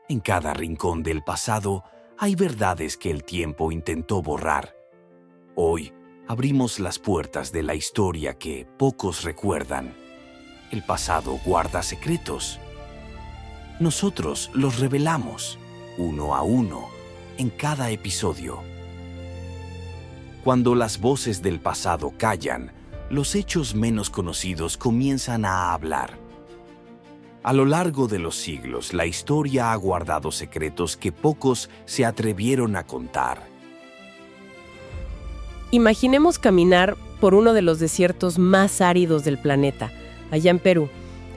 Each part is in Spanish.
En cada rincón del pasado hay verdades que el tiempo intentó borrar. Hoy abrimos las puertas de la historia que pocos recuerdan. El pasado guarda secretos. Nosotros los revelamos, uno a uno, en cada episodio. Cuando las voces del pasado callan, los hechos menos conocidos comienzan a hablar. A lo largo de los siglos, la historia ha guardado secretos que pocos se atrevieron a contar. Imaginemos caminar por uno de los desiertos más áridos del planeta, allá en Perú.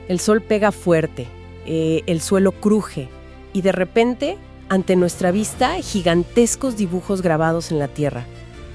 El sol pega fuerte, el suelo cruje y de repente, ante nuestra vista, gigantescos dibujos grabados en la tierra.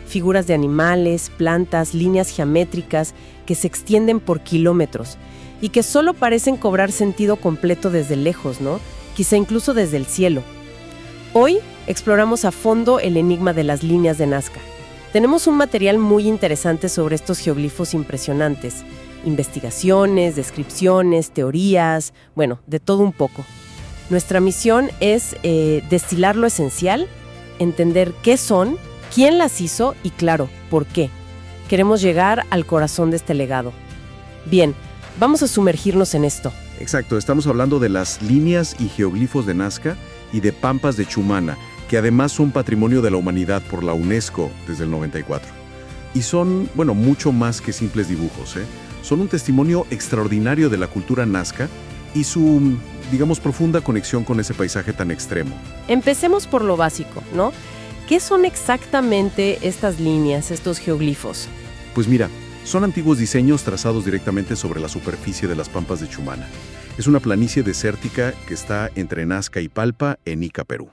Figuras de animales, plantas, líneas geométricas que se extienden por kilómetros y que solo parecen cobrar sentido completo desde lejos, ¿no? Quizá incluso desde el cielo. Hoy exploramos a fondo el enigma de las líneas de Nazca. Tenemos un material muy interesante sobre estos geoglifos impresionantes. Investigaciones, descripciones, teorías, bueno, de todo un poco. Nuestra misión es destilar lo esencial, entender qué son, quién las hizo y, claro, por qué. Queremos llegar al corazón de este legado. Bien, vamos a sumergirnos en esto. Exacto, estamos hablando de las líneas y geoglifos de Nazca y de Pampas de Chumana, que además son Patrimonio de la Humanidad por la UNESCO desde el 94. Y son, bueno, mucho más que simples dibujos, ¿eh? Son un testimonio extraordinario de la cultura nazca y su, digamos, profunda conexión con ese paisaje tan extremo. Empecemos por lo básico, ¿no? ¿Qué son exactamente estas líneas, estos geoglifos? Pues mira, son antiguos diseños trazados directamente sobre la superficie de las Pampas de Chumana. Es una planicie desértica que está entre Nazca y Palpa, en Ica, Perú.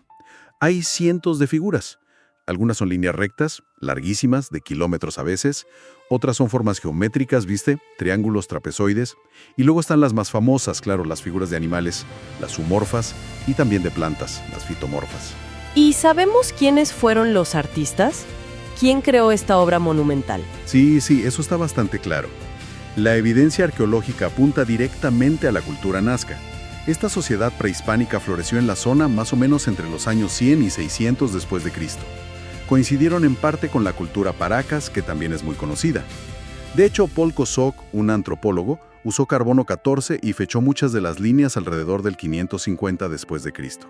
Hay cientos de figuras. Algunas son líneas rectas, larguísimas, de kilómetros a veces. Otras son formas geométricas, ¿viste? Triángulos, trapezoides. Y luego están las más famosas, claro, las figuras de animales, las zoomorfas, y también de plantas, las fitomorfas. ¿Y sabemos quiénes fueron los artistas? ¿Quién creó esta obra monumental? Sí, eso está bastante claro. La evidencia arqueológica apunta directamente a la cultura nazca. Esta sociedad prehispánica floreció en la zona más o menos entre los años 100 y 600 después de Cristo. Coincidieron en parte con la cultura Paracas, que también es muy conocida. De hecho, Paul Kosok, un antropólogo, usó carbono 14 y fechó muchas de las líneas alrededor del 550 después de Cristo.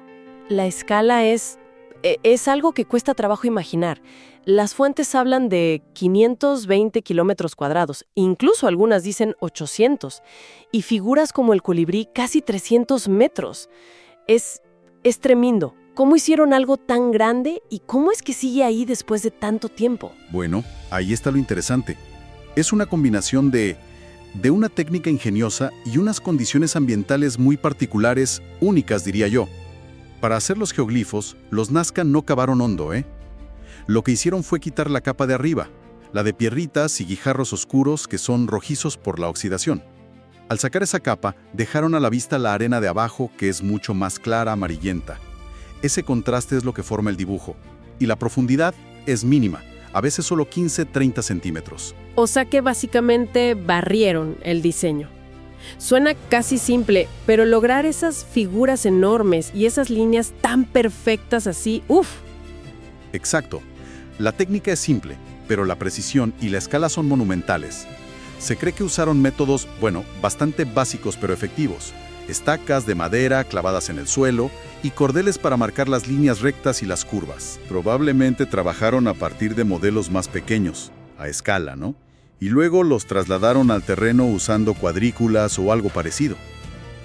La escala es algo que cuesta trabajo imaginar. Las fuentes hablan de 520 kilómetros cuadrados, incluso algunas dicen 800, y figuras como el colibrí casi 300 metros. Es tremendo. ¿Cómo hicieron algo tan grande y cómo es que sigue ahí después de tanto tiempo? Bueno, ahí está lo interesante. Es una combinación de una técnica ingeniosa y unas condiciones ambientales muy particulares, únicas diría yo. Para hacer los geoglifos, los nazca no cavaron hondo, ¿eh? Lo que hicieron fue quitar la capa de arriba, la de piedritas y guijarros oscuros que son rojizos por la oxidación. Al sacar esa capa, dejaron a la vista la arena de abajo, que es mucho más clara, amarillenta. Ese contraste es lo que forma el dibujo. Y la profundidad es mínima, a veces solo 15-30 centímetros. O sea que básicamente barrieron el diseño. Suena casi simple, pero lograr esas figuras enormes y esas líneas tan perfectas así, ¡uf! Exacto. La técnica es simple, pero la precisión y la escala son monumentales. Se cree que usaron métodos, bueno, bastante básicos pero efectivos. Estacas de madera clavadas en el suelo y cordeles para marcar las líneas rectas y las curvas. Probablemente trabajaron a partir de modelos más pequeños, a escala, ¿no? Y luego los trasladaron al terreno usando cuadrículas o algo parecido.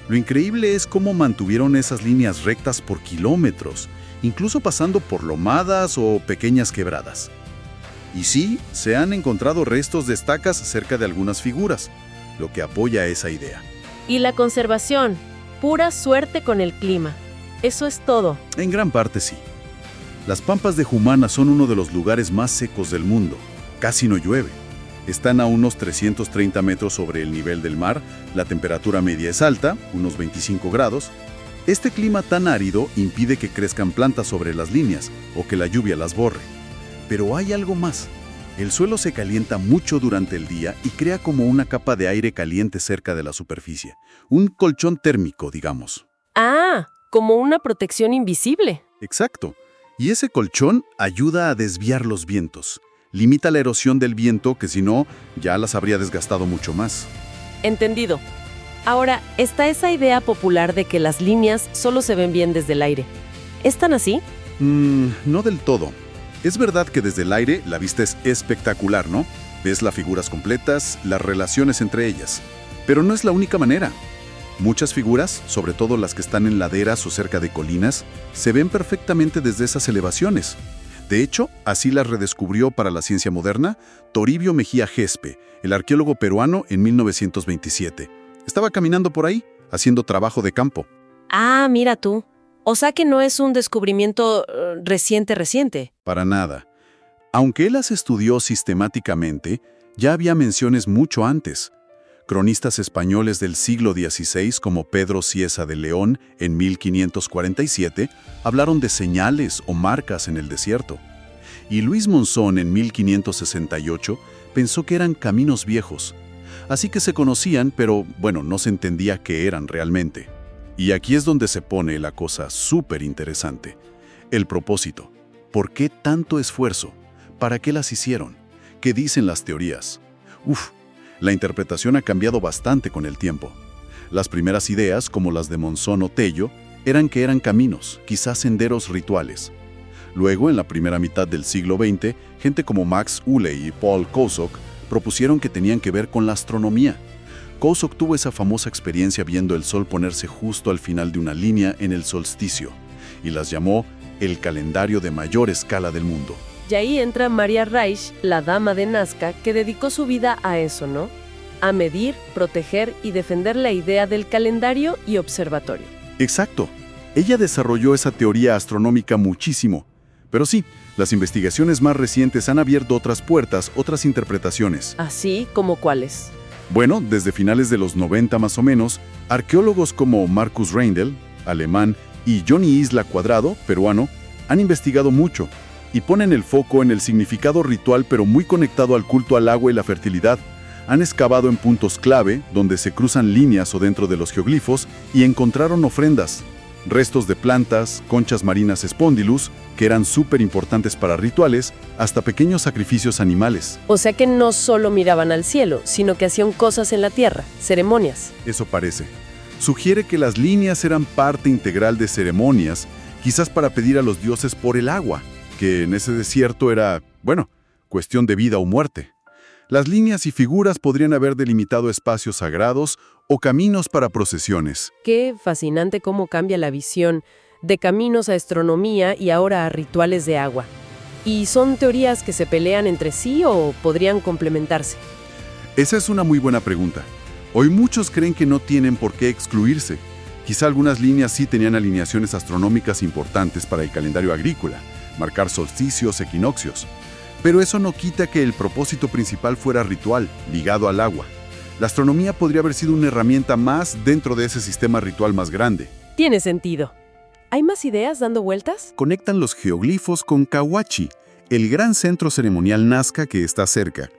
Lo increíble es cómo mantuvieron esas líneas rectas por kilómetros, incluso pasando por lomadas o pequeñas quebradas. Y sí, se han encontrado restos de estacas cerca de algunas figuras, lo que apoya esa idea. Y la conservación, pura suerte con el clima. Eso es todo. En gran parte sí. Las Pampas de Chumana son uno de los lugares más secos del mundo. Casi no llueve. Están a unos 330 metros sobre el nivel del mar, la temperatura media es alta, unos 25 grados. Este clima tan árido impide que crezcan plantas sobre las líneas o que la lluvia las borre. Pero hay algo más. El suelo se calienta mucho durante el día y crea como una capa de aire caliente cerca de la superficie. Un colchón térmico, digamos. Ah, como una protección invisible. Exacto. Y ese colchón ayuda a desviar los vientos. Limita la erosión del viento, que si no, ya las habría desgastado mucho más. Entendido. Ahora, está esa idea popular de que las líneas solo se ven bien desde el aire. ¿Es tan así? No del todo. Es verdad que desde el aire la vista es espectacular, ¿no? Ves las figuras completas, las relaciones entre ellas. Pero no es la única manera. Muchas figuras, sobre todo las que están en laderas o cerca de colinas, se ven perfectamente desde esas elevaciones. De hecho, así las redescubrió para la ciencia moderna Toribio Mejía Gespe, el arqueólogo peruano, en 1927. Estaba caminando por ahí, haciendo trabajo de campo. Ah, mira tú. O sea que no es un descubrimiento reciente. Para nada. Aunque él las estudió sistemáticamente, ya había menciones mucho antes. Cronistas españoles del siglo XVI, como Pedro Cieza de León, en 1547, hablaron de señales o marcas en el desierto. Y Luis Monzón, en 1568, pensó que eran caminos viejos. Así que se conocían, pero, no se entendía qué eran realmente. Y aquí es donde se pone la cosa súper interesante. El propósito. ¿Por qué tanto esfuerzo? ¿Para qué las hicieron? ¿Qué dicen las teorías? La interpretación ha cambiado bastante con el tiempo. Las primeras ideas, como las de Monzón o Tello, eran que eran caminos, quizás senderos rituales. Luego, en la primera mitad del siglo XX, gente como Max Ulley y Paul Kosok propusieron que tenían que ver con la astronomía. Kosok tuvo esa famosa experiencia viendo el sol ponerse justo al final de una línea en el solsticio, y las llamó el calendario de mayor escala del mundo. Y ahí entra María Reich, la dama de Nazca, que dedicó su vida a eso, ¿no? A medir, proteger y defender la idea del calendario y observatorio. Exacto. Ella desarrolló esa teoría astronómica muchísimo. Pero sí, las investigaciones más recientes han abierto otras puertas, otras interpretaciones. ¿Así como cuáles? Bueno, desde finales de los 90 más o menos, arqueólogos como Marcus Reindel, alemán, y Johnny Isla Cuadrado, peruano, han investigado mucho y ponen el foco en el significado ritual, pero muy conectado al culto al agua y la fertilidad. Han excavado en puntos clave, donde se cruzan líneas o dentro de los geoglifos, y encontraron ofrendas, restos de plantas, conchas marinas Spondylus, que eran súper importantes para rituales, hasta pequeños sacrificios animales. O sea que no solo miraban al cielo, sino que hacían cosas en la tierra, ceremonias. Eso parece. Sugiere que las líneas eran parte integral de ceremonias, quizás para pedir a los dioses por el agua, que en ese desierto era, cuestión de vida o muerte. Las líneas y figuras podrían haber delimitado espacios sagrados o caminos para procesiones. Qué fascinante cómo cambia la visión de caminos a astronomía y ahora a rituales de agua. ¿Y son teorías que se pelean entre sí o podrían complementarse? Esa es una muy buena pregunta. Hoy muchos creen que no tienen por qué excluirse. Quizá algunas líneas sí tenían alineaciones astronómicas importantes para el calendario agrícola, marcar solsticios, equinoccios. Pero eso no quita que el propósito principal fuera ritual, ligado al agua. La astronomía podría haber sido una herramienta más dentro de ese sistema ritual más grande. Tiene sentido. ¿Hay más ideas dando vueltas? Conectan los geoglifos con Cahuachi, el gran centro ceremonial Nazca que está cerca.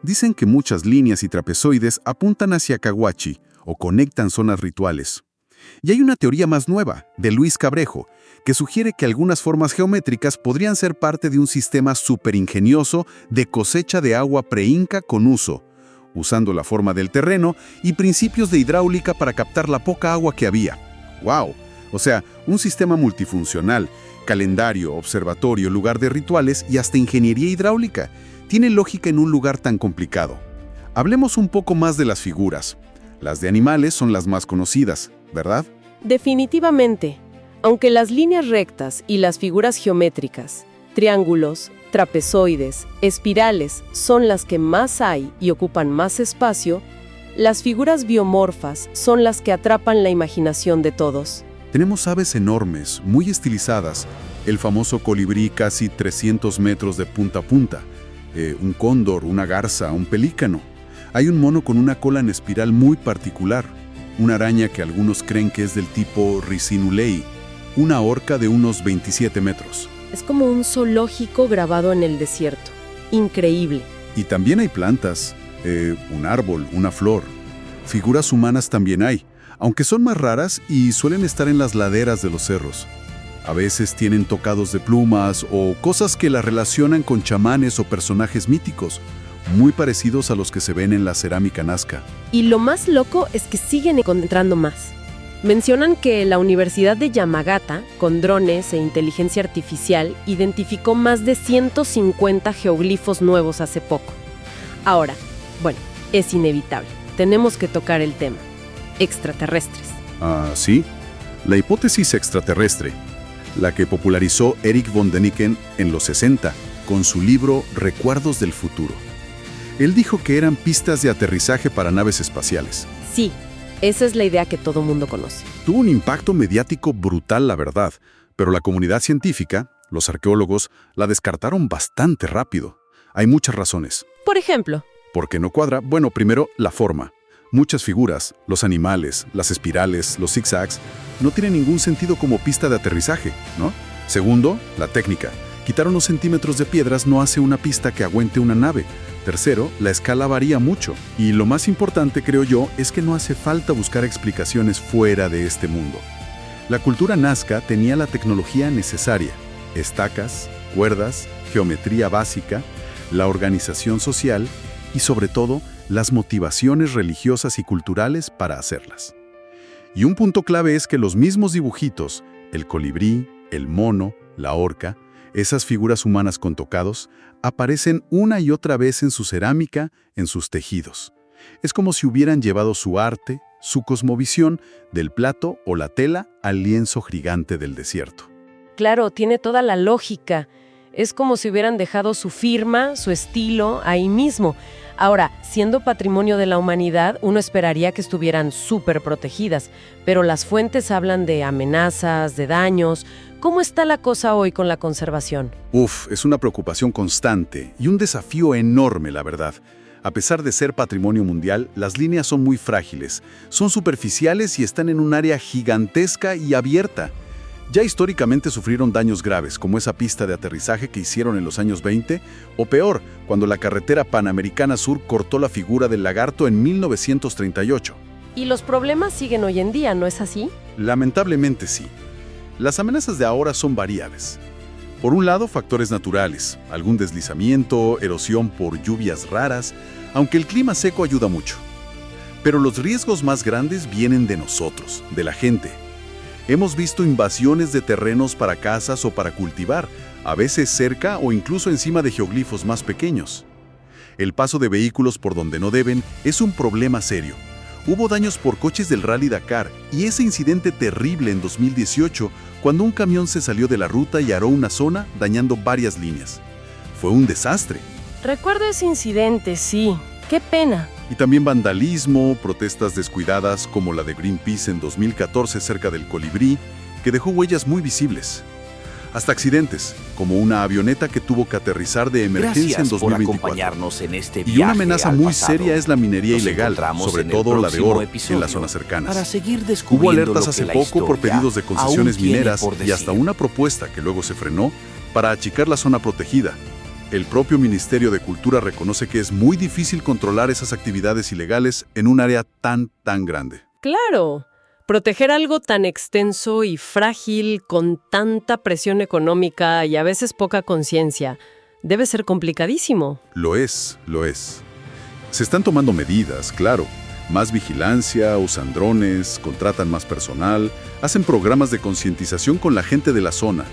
Dicen que muchas líneas y trapezoides apuntan hacia Cahuachi o conectan zonas rituales. Y hay una teoría más nueva, de Luis Cabrejo, que sugiere que algunas formas geométricas podrían ser parte de un sistema superingenioso de cosecha de agua preinca con uso, usando la forma del terreno y principios de hidráulica para captar la poca agua que había. ¡Wow! O sea, un sistema multifuncional, calendario, observatorio, lugar de rituales y hasta ingeniería hidráulica. Tiene lógica en un lugar tan complicado. Hablemos un poco más de las figuras. Las de animales son las más conocidas, ¿verdad? Definitivamente. Aunque las líneas rectas y las figuras geométricas, triángulos, trapezoides, espirales, son las que más hay y ocupan más espacio, las figuras biomorfas son las que atrapan la imaginación de todos. Tenemos aves enormes, muy estilizadas, el famoso colibrí casi 300 metros de punta a punta, un cóndor, una garza, un pelícano. Hay un mono con una cola en espiral muy particular, una araña que algunos creen que es del tipo Riccinulei, una orca de unos 27 metros. Es como un zoológico grabado en el desierto. Increíble. Y también hay plantas, un árbol, una flor. Figuras humanas también hay. aunque son más raras y suelen estar en las laderas de los cerros. A veces tienen tocados de plumas o cosas que la relacionan con chamanes o personajes míticos, muy parecidos a los que se ven en la cerámica nazca. Y lo más loco es que siguen encontrando más. Mencionan que la Universidad de Yamagata, con drones e inteligencia artificial, identificó más de 150 geoglifos nuevos hace poco. Ahora, bueno, es inevitable. Tenemos que tocar el tema. Extraterrestres. Ah, sí. La hipótesis extraterrestre, la que popularizó Eric von Däniken en los 60 con su libro Recuerdos del futuro. Él dijo que eran pistas de aterrizaje para naves espaciales. Sí, esa es la idea que todo mundo conoce. Tuvo un impacto mediático brutal, la verdad, pero la comunidad científica, los arqueólogos, la descartaron bastante rápido. Hay muchas razones. Por ejemplo, ¿Por qué no cuadra? Bueno, primero, la forma. Muchas figuras, los animales, las espirales, los zigzags, no tienen ningún sentido como pista de aterrizaje, ¿no? Segundo, la técnica. Quitar unos centímetros de piedras no hace una pista que aguante una nave. Tercero, la escala varía mucho. Y lo más importante, creo yo, es que no hace falta buscar explicaciones fuera de este mundo. La cultura nazca tenía la tecnología necesaria: estacas, cuerdas, geometría básica, la organización social y, sobre todo, las motivaciones religiosas y culturales para hacerlas. Y un punto clave es que los mismos dibujitos, el colibrí, el mono, la orca, esas figuras humanas con tocados, aparecen una y otra vez en su cerámica, en sus tejidos. Es como si hubieran llevado su arte, su cosmovisión, del plato o la tela al lienzo gigante del desierto. claro, tiene toda la lógica. Es como si hubieran dejado su firma, su estilo, ahí mismo. Ahora, siendo patrimonio de la humanidad, uno esperaría que estuvieran súper protegidas, pero las fuentes hablan de amenazas, de daños. ¿Cómo está la cosa hoy con la conservación? Es una preocupación constante y un desafío enorme, la verdad. A pesar de ser patrimonio mundial, las líneas son muy frágiles, son superficiales y están en un área gigantesca y abierta. Ya históricamente sufrieron daños graves, como esa pista de aterrizaje que hicieron en los años 20, o peor, cuando la carretera Panamericana Sur cortó la figura del lagarto en 1938. Y los problemas siguen hoy en día, ¿no es así? Lamentablemente sí. Las amenazas de ahora son variables. Por un lado, factores naturales, algún deslizamiento, erosión por lluvias raras, aunque el clima seco ayuda mucho. Pero los riesgos más grandes vienen de nosotros, de la gente. Hemos visto invasiones de terrenos para casas o para cultivar, a veces cerca o incluso encima de geoglifos más pequeños. El paso de vehículos por donde no deben es un problema serio. Hubo daños por coches del Rally Dakar y ese incidente terrible en 2018 cuando un camión se salió de la ruta y aró una zona dañando varias líneas. Fue un desastre. Recuerdo ese incidente, sí. ¡Qué pena! Y también vandalismo, protestas descuidadas como la de Greenpeace en 2014 cerca del colibrí, que dejó huellas muy visibles. Hasta accidentes, como una avioneta que tuvo que aterrizar de emergencia en 2024. Por acompañarnos en este Y viaje una amenaza al muy pasado. seria es la minería Nos ilegal, encontramos sobre en el todo la de próximo oro, episodio en las zonas cercanas. Para seguir Hubo descubriendo alertas lo hace que la poco por historia pedidos de concesiones aún tiene mineras por y hasta decir. una propuesta que luego se frenó para achicar la zona protegida. El propio Ministerio de Cultura reconoce que es muy difícil controlar esas actividades ilegales en un área tan grande. ¡Claro! Proteger algo tan extenso y frágil, con tanta presión económica y a veces poca conciencia, debe ser complicadísimo. Lo es. Se están tomando medidas, claro. Más vigilancia, usan drones, contratan más personal, hacen programas de concientización con la gente de la zona.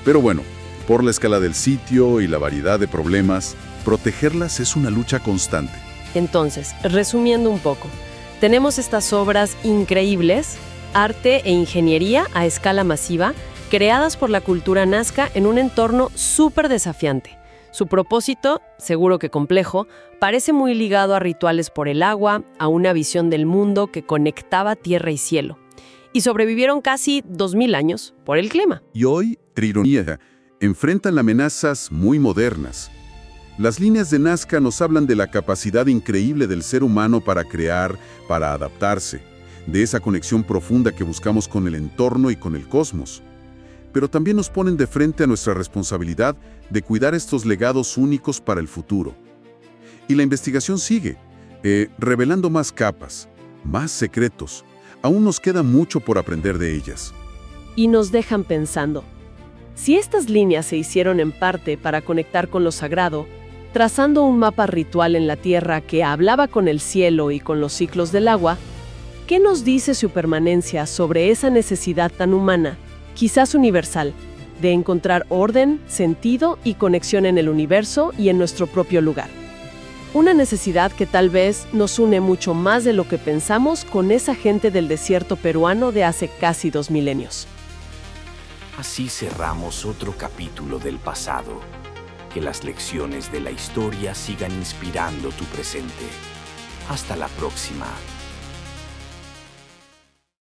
Pero bueno, por la escala del sitio y la variedad de problemas, protegerlas es una lucha constante. Entonces, resumiendo un poco, tenemos estas obras increíbles, arte e ingeniería a escala masiva, creadas por la cultura nazca en un entorno súper desafiante. Su propósito, seguro que complejo, parece muy ligado a rituales por el agua, a una visión del mundo que conectaba tierra y cielo. Y sobrevivieron casi 2000 años por el clima. Y hoy, ironía, enfrentan amenazas muy modernas. Las líneas de Nazca nos hablan de la capacidad increíble del ser humano para crear, para adaptarse, de esa conexión profunda que buscamos con el entorno y con el cosmos. Pero también nos ponen de frente a nuestra responsabilidad de cuidar estos legados únicos para el futuro. Y la investigación sigue, revelando más capas, más secretos, aún nos queda mucho por aprender de ellas. Y nos dejan pensando. Si estas líneas se hicieron en parte para conectar con lo sagrado, trazando un mapa ritual en la tierra que hablaba con el cielo y con los ciclos del agua, ¿qué nos dice su permanencia sobre esa necesidad tan humana, quizás universal, de encontrar orden, sentido y conexión en el universo y en nuestro propio lugar? Una necesidad que tal vez nos une mucho más de lo que pensamos con esa gente del desierto peruano de hace casi 2 milenios. Así cerramos otro capítulo del pasado. Que las lecciones de la historia sigan inspirando tu presente. Hasta la próxima.